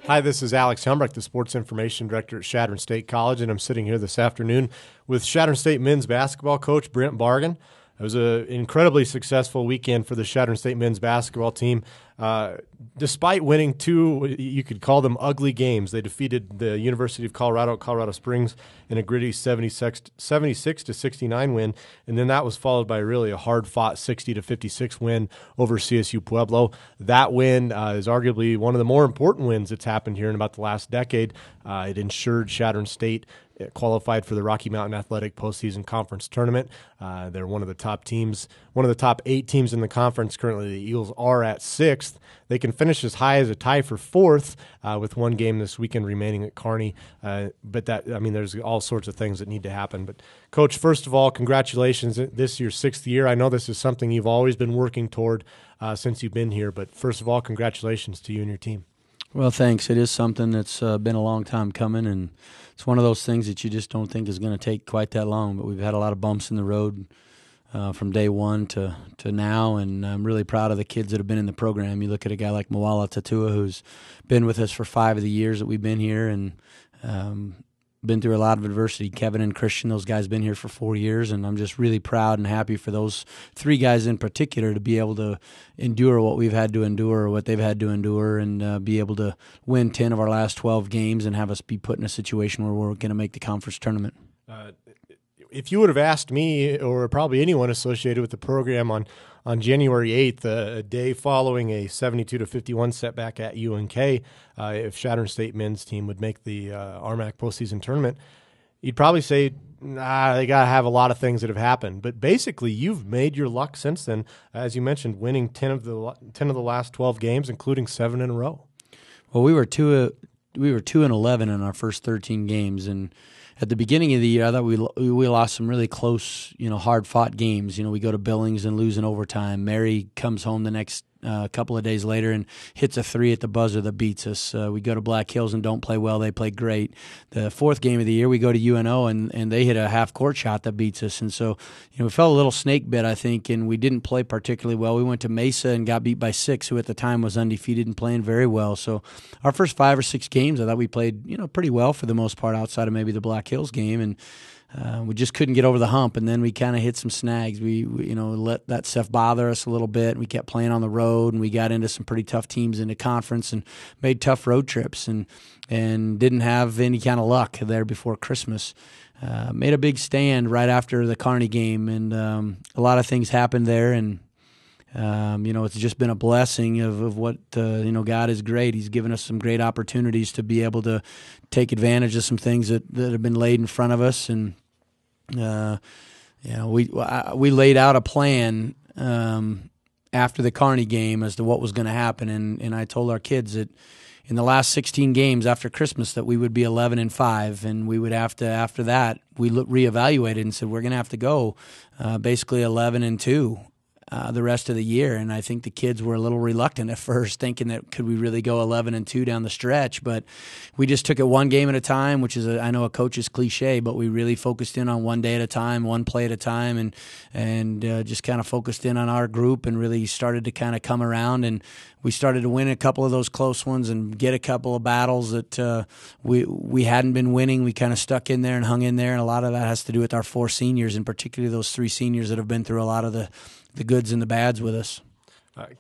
Hi, this is Alex Humbrecht, the Sports Information Director at Chadron State College, and I'm sitting here this afternoon with Chadron State men's basketball coach Brent Bargan. It was an incredibly successful weekend for the Chadron State men's basketball team. Despite winning two, you could call them ugly games, they defeated the University of Colorado at Colorado Springs in a gritty 76-69 win, and then that was followed by really a hard-fought 60-56 win over CSU Pueblo. That win is arguably one of the more important wins that's happened here in about the last decade. It ensured Chadron State qualified for the Rocky Mountain Athletic postseason conference tournament. They're one of the top teams, one of the top 8 teams in the conference. Currently, the Eagles are at 6th. They can finish as high as a tie for 4th with one game this weekend remaining at Kearney. But there's all sorts of things that need to happen. But Coach, first of all, congratulations. This is your 6th year. I know this is something you've always been working toward since you've been here. But first of all, congratulations to you and your team. Well, thanks. It is something that's been a long time coming, and it's one of those things that you just don't think is going to take quite that long. But we've had a lot of bumps in the road from day one to now, and I'm really proud of the kids that have been in the program. You look at a guy like Moala Tatua, who's been with us for 5 of the years that we've been here, and been through a lot of adversity. Kevin and Christian, those guys been here for 4 years, and I'm just really proud and happy for those 3 guys in particular to be able to endure what we've had to endure, or what they've had to endure, and be able to win 10 of our last 12 games and have us be put in a situation where we're going to make the conference tournament. If you would have asked me, or probably anyone associated with the program on January 8th, a day following a 72-51 setback at UNK, if Chadron State men's team would make the RMAC postseason tournament, you'd probably say, they got to have a lot of things that have happened. But basically, you've made your luck since then, as you mentioned, winning 10 of the last 12 games, including 7 in a row. Well, we were 2-11 in our first 13 games, and at the beginning of the year, I thought we lost some really close, hard-fought games. We go to Billings and lose in overtime. Mary comes home the next couple of days later and hits a 3 at the buzzer that beats us. We go to Black Hills and don't play well. They play great. The 4th game of the year, we go to UNO, and they hit a half-court shot that beats us. And so, we felt a little snake bit, I think, and we didn't play particularly well. We went to Mesa and got beat by 6, who at the time was undefeated and playing very well. So our first 5 or 6 games, I thought we played, pretty well for the most part, outside of maybe the Black Hills game, and we just couldn't get over the hump, and then we kind of hit some snags. We let that stuff bother us a little bit. We kept playing on the road, and we got into some pretty tough teams in the conference and made tough road trips, and didn't have any kind of luck there before Christmas. Made a big stand right after the Kearney game, and a lot of things happened there, and it's just been a blessing of what, God is great. He's given us some great opportunities to be able to take advantage of some things that have been laid in front of us. And, we laid out a plan after the Kearney game as to what was going to happen. And I told our kids that in the last 16 games after Christmas that we would be 11-5, and we would have to, after that, we reevaluated and said we're going to have to go basically 11-2. The rest of the year, and I think the kids were a little reluctant at first, thinking that could we really go 11-2 down the stretch, but we just took it one game at a time, which is I know a coach's cliche, but we really focused in on one day at a time, one play at a time, and just kind of focused in on our group and really started to kind of come around, and we started to win a couple of those close ones and get a couple of battles that we hadn't been winning. We kind of stuck in there and hung in there, and a lot of that has to do with our 4 seniors, and particularly those 3 seniors that have been through a lot of the goods and the bads with us.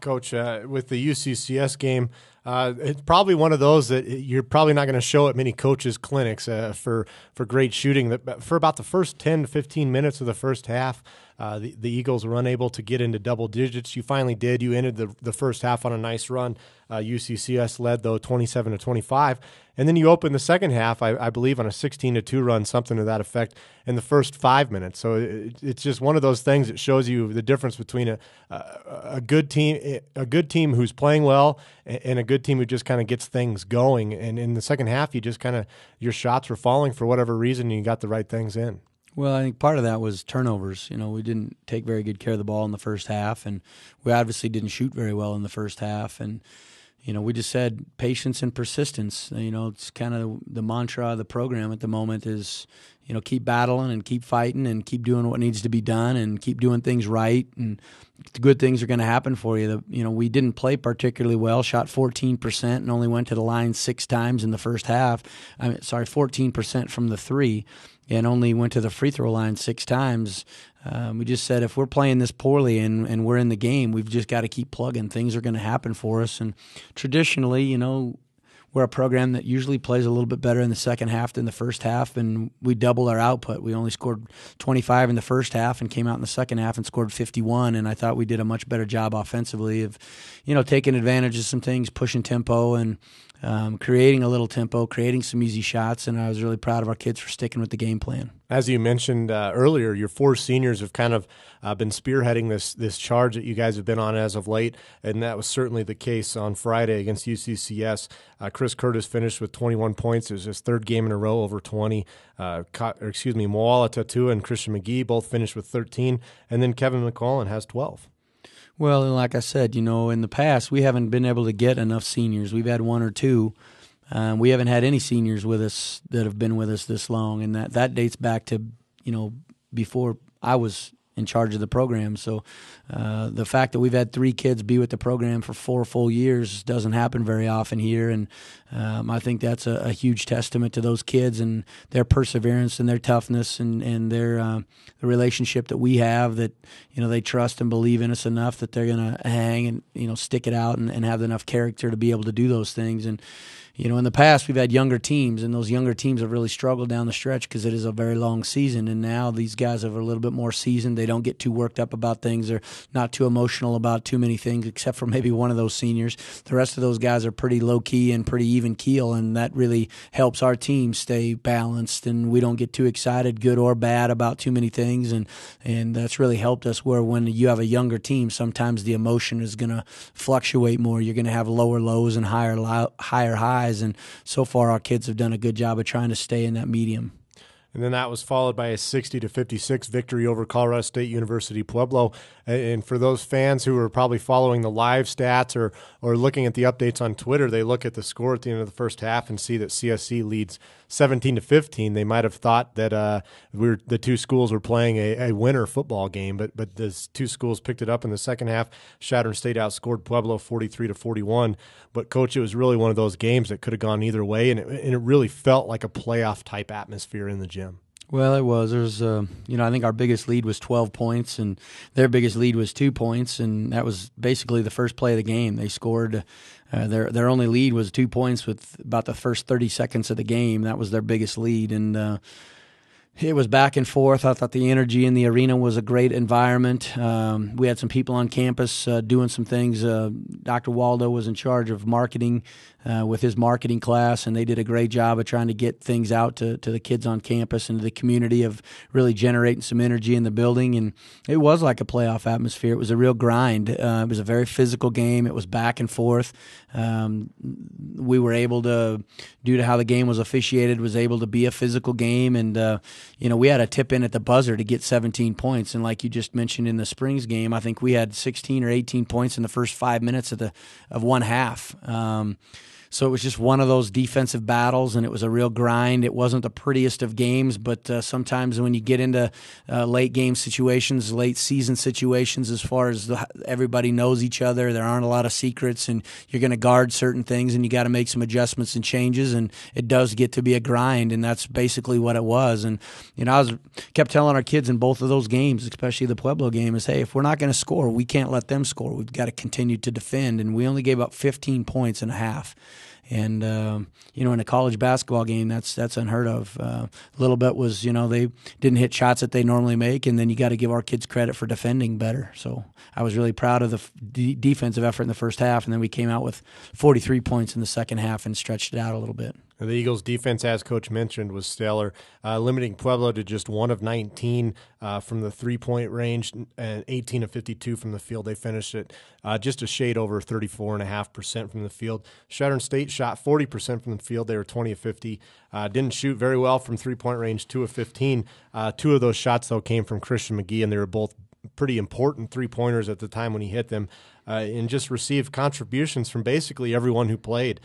Coach, with the UCCS game, it's probably one of those that you're probably not going to show at many coaches' clinics for great shooting. For about the first 10 to 15 minutes of the first half, the Eagles were unable to get into double digits. You finally did. You ended the first half on a nice run. UCCS led, though, 27-25. And then you opened the second half, I believe, on a 16-2 run, something to that effect, in the first 5 minutes. So it's just one of those things that shows you the difference between a good team who's playing well and a good team who just kind of gets things going. And in the second half, you just kind of your shots were falling for whatever reason, and you got the right things in. Well, I think part of that was turnovers. We didn't take very good care of the ball in the first half, and we obviously didn't shoot very well in the first half. And we just said patience and persistence. It's kind of the mantra of the program at the moment is, keep battling and keep fighting and keep doing what needs to be done and keep doing things right, and good things are going to happen for you. We didn't play particularly well, shot 14% and only went to the line 6 times in the first half. 14% from the three, and only went to the free throw line 6 times. We just said if we're playing this poorly and we're in the game, we've just got to keep plugging. Things are going to happen for us. And traditionally, we're a program that usually plays a little bit better in the second half than the first half, and we doubled our output. We only scored 25 in the first half and came out in the second half and scored 51, and I thought we did a much better job offensively of, taking advantage of some things, pushing tempo and creating a little tempo, creating some easy shots, and I was really proud of our kids for sticking with the game plan. As you mentioned earlier, your 4 seniors have kind of been spearheading this charge that you guys have been on as of late, and that was certainly the case on Friday against UCCS. Chris Curtis finished with 21 points. It was his 3rd game in a row over 20. Moala Tatua and Christian McGee both finished with 13, and then Kevin McCollin has 12. Well, and like I said, in the past, we haven't been able to get enough seniors. We've had 1 or 2. We haven't had any seniors with us that have been with us this long, and that dates back to, before I was in charge of the program. So the fact that we've had 3 kids be with the program for 4 full years doesn't happen very often here, and I think that's a huge testament to those kids and their perseverance and their toughness and their the relationship that we have, that they trust and believe in us enough that they're going to hang and stick it out and have enough character to be able to do those things. And in the past, we've had younger teams, and those younger teams have really struggled down the stretch because it is a very long season. And now these guys are a little bit more seasoned. They don't get too worked up about things. They're not too emotional about too many things, except for maybe one of those seniors. The rest of those guys are pretty low-key and pretty even keel, and that really helps our team stay balanced, and we don't get too excited, good or bad, about too many things. And that's really helped us, where when you have a younger team, sometimes the emotion is going to fluctuate more. You're going to have lower lows and higher highs. And so far, our kids have done a good job of trying to stay in that medium. And then that was followed by a 60-56 victory over Colorado State University Pueblo. And for those fans who are probably following the live stats or looking at the updates on Twitter, they look at the score at the end of the first half and see that CSC leads 17-15. They might have thought that the 2 schools were playing a winner football game, but the 2 schools picked it up in the second half. Chadron State outscored Pueblo 43-41. But, Coach, it was really one of those games that could have gone either way, and it really felt like a playoff-type atmosphere in the gym. Well, it was. There's, I think our biggest lead was 12 points, and their biggest lead was 2 points, and that was basically the first play of the game. They scored. Their only lead was 2 points with about the first 30 seconds of the game. That was their biggest lead, and it was back and forth. I thought the energy in the arena was a great environment. We had some people on campus doing some things. Dr. Waldo was in charge of marketing with his marketing class, and they did a great job of trying to get things out to the kids on campus and to the community, of really generating some energy in the building. And it was like a playoff atmosphere. It was a real grind. It was a very physical game. It was back and forth. We were able to, due to how the game was officiated, was able to be a physical game. And, we had a tip in at the buzzer to get 17 points. And like you just mentioned in the Springs game, I think we had 16 or 18 points in the first 5 minutes of one half. So it was just one of those defensive battles, and it was a real grind. It wasn't the prettiest of games, but sometimes when you get into late game situations, late season situations, as far as everybody knows each other, there aren't a lot of secrets, and you're going to guard certain things, and you got to make some adjustments and changes, and it does get to be a grind, and that's basically what it was. And I kept telling our kids in both of those games, especially the Pueblo game, is, hey, if we're not going to score, we can't let them score. We've got to continue to defend, and we only gave up 15 points in a half. And, in a college basketball game, that's unheard of. A little bit was, they didn't hit shots that they normally make, and then you got to give our kids credit for defending better. So I was really proud of the defensive effort in the first half, and then we came out with 43 points in the second half and stretched it out a little bit. The Eagles' defense, as Coach mentioned, was stellar, limiting Pueblo to just 1 of 19 from the three-point range and 18 of 52 from the field. They finished it just a shade over 34.5% from the field. Chadron State shot 40% from the field. They were 20 of 50. Didn't shoot very well from three-point range, 2 of 15. 2 of those shots, though, came from Christian McGee, and they were both pretty important three-pointers at the time when he hit them, and just received contributions from basically everyone who played.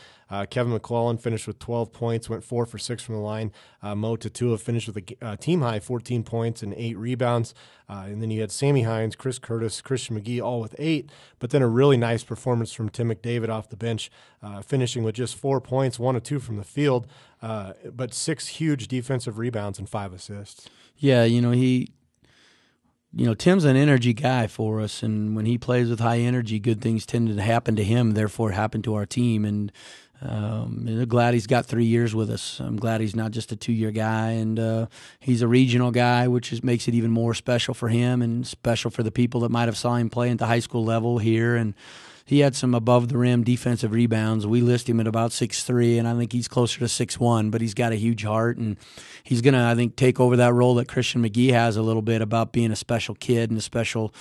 Kevin McClellan finished with 12 points, went 4 for 6 from the line. Mo Tatua finished with a team-high 14 points and 8 rebounds. And then you had Sammy Hines, Chris Curtis, Christian McGee all with 8, but then a really nice performance from Tim McDavid off the bench, finishing with just 4 points, 1 of 2 from the field, but 6 huge defensive rebounds and 5 assists. Yeah, Tim's an energy guy for us, and when he plays with high energy, good things tend to happen to him, therefore happen to our team. And I'm glad he's got 3 years with us. I'm glad he's not just a 2-year guy, and he's a regional guy, which makes it even more special for him and special for the people that might have saw him play at the high school level here. And he had some above-the-rim defensive rebounds. We list him at about 6'3", and I think he's closer to 6'1", but he's got a huge heart, and he's going to, I think, take over that role that Christian McGee has a little bit about being a special kid and a special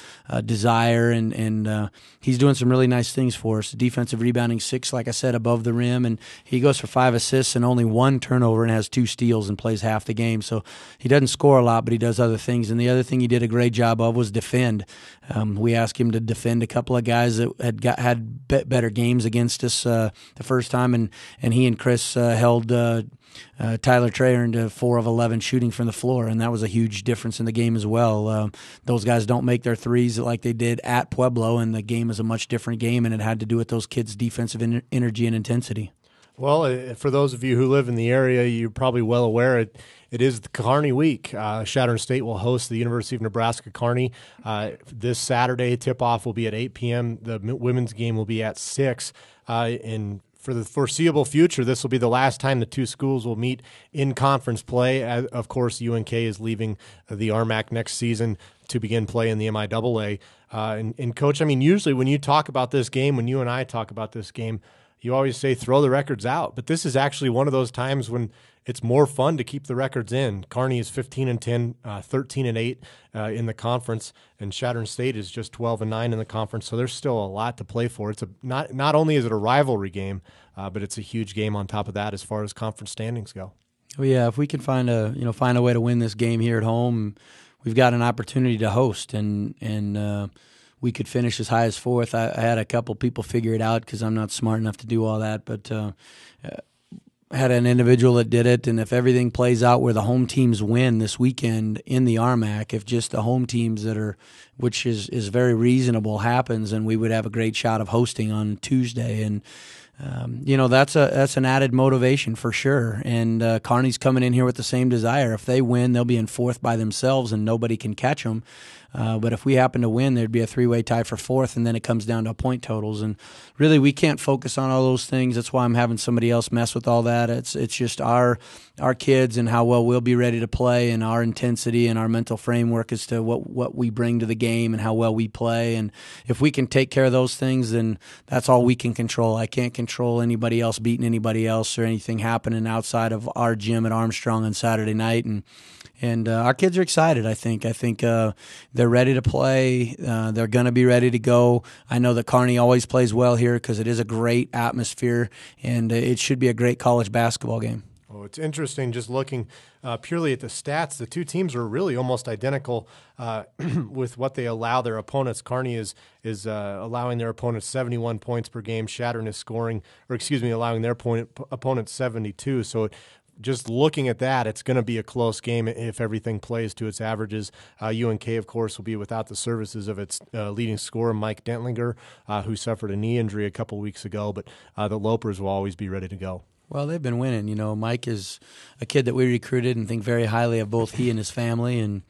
desire, and he's doing some really nice things for us. Defensive rebounding 6, like I said, above the rim, and he goes for 5 assists and only 1 turnover and has 2 steals and plays half the game. So he doesn't score a lot, but he does other things. And the other thing he did a great job of was defend. We asked him to defend a couple of guys that had better games against us the first time, and he and Chris held Tyler Trayer into 4 of 11 shooting from the floor, and that was a huge difference in the game as well. Those guys don't make their threes like they did at Pueblo, and the game is a much different game, and it had to do with those kids' defensive energy and intensity. Well, for those of you who live in the area, you're probably well aware it is the Kearney week. Chadron State will host the University of Nebraska Kearney this Saturday. Tip-off will be at 8 p.m. The women's game will be at 6. And for the foreseeable future, this will be the last time the two schools will meet in conference play. Of course, UNK is leaving the RMAC next season to begin play in the MIAA. And Coach, I mean, usually when you talk about this game, when you and I talk about this game, you always say throw the records out, but this is actually one of those times when it's more fun to keep the records in. Kearney is 15-10, 13-8 in the conference, and Chadron State is just 12-9 in the conference. So there's still a lot to play for. It's not only is it a rivalry game, but it's a huge game on top of that as far as conference standings go. Well, yeah, if we can find a way to win this game here at home, we've got an opportunity to host, and we could finish as high as 4th. I had a couple people figure it out because I'm not smart enough to do all that, but I had an individual that did it, and if everything plays out where the home teams win this weekend in the RMAC, if just the home teams which is very reasonable, happens, and we would have a great shot of hosting on Tuesday. And that's an added motivation for sure. And Kearney's coming in here with the same desire. If they win, they'll be in 4th by themselves, and nobody can catch them. But if we happen to win, there'd be a 3-way tie for 4th, and then it comes down to point totals. And really, we can't focus on all those things. That's why I'm having somebody else mess with all that. It's just our kids and how well we'll be ready to play, and our intensity and our mental framework as to what we bring to the game and how well we play. And if we can take care of those things, then that's all we can control. I can't control anybody else beating anybody else or anything happening outside of our gym at Armstrong on Saturday night. And our kids are excited, I think. They're ready to play. They're going to be ready to go. I know that Kearney always plays well here because it is a great atmosphere, and it should be a great college basketball game. Oh, it's interesting just looking purely at the stats. The two teams are really almost identical with what they allow their opponents. Kearney is allowing their opponents 71 points per game. Chadron is allowing their opponents 72. So just looking at that, it's going to be a close game if everything plays to its averages. UNK, of course, will be without the services of its leading scorer, Mike Dentlinger, who suffered a knee injury a couple weeks ago, but the Lopers will always be ready to go. Well, they've been winning. Mike is a kid that we recruited and think very highly of, both he and his family, and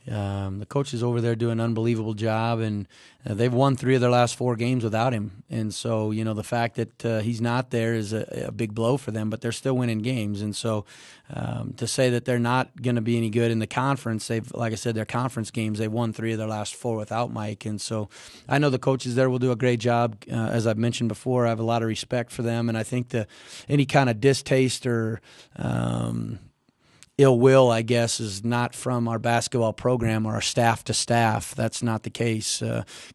the coaches over there do an unbelievable job, and they've won 3 of their last 4 games without him. And so, the fact that he's not there is a big blow for them, but they're still winning games. And so to say that they're not going to be any good in the conference, like I said, their conference games, they've won 3 of their last 4 without Mike. And so I know the coaches there will do a great job. As I've mentioned before, I have a lot of respect for them, and I think any kind of distaste or ill will, I guess, is not from our basketball program or our staff to staff. That's not the case.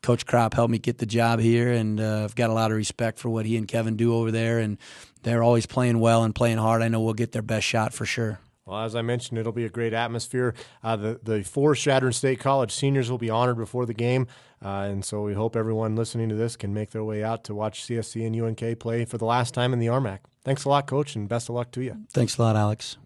Coach Kropp helped me get the job here, and I've got a lot of respect for what he and Kevin do over there, and they're always playing well and playing hard. I know we'll get their best shot for sure. Well, as I mentioned, it'll be a great atmosphere. The 4 Chadron State College seniors will be honored before the game, and so we hope everyone listening to this can make their way out to watch CSC and UNK play for the last time in the RMAC. Thanks a lot, Coach, and best of luck to you. Thanks a lot, Alex.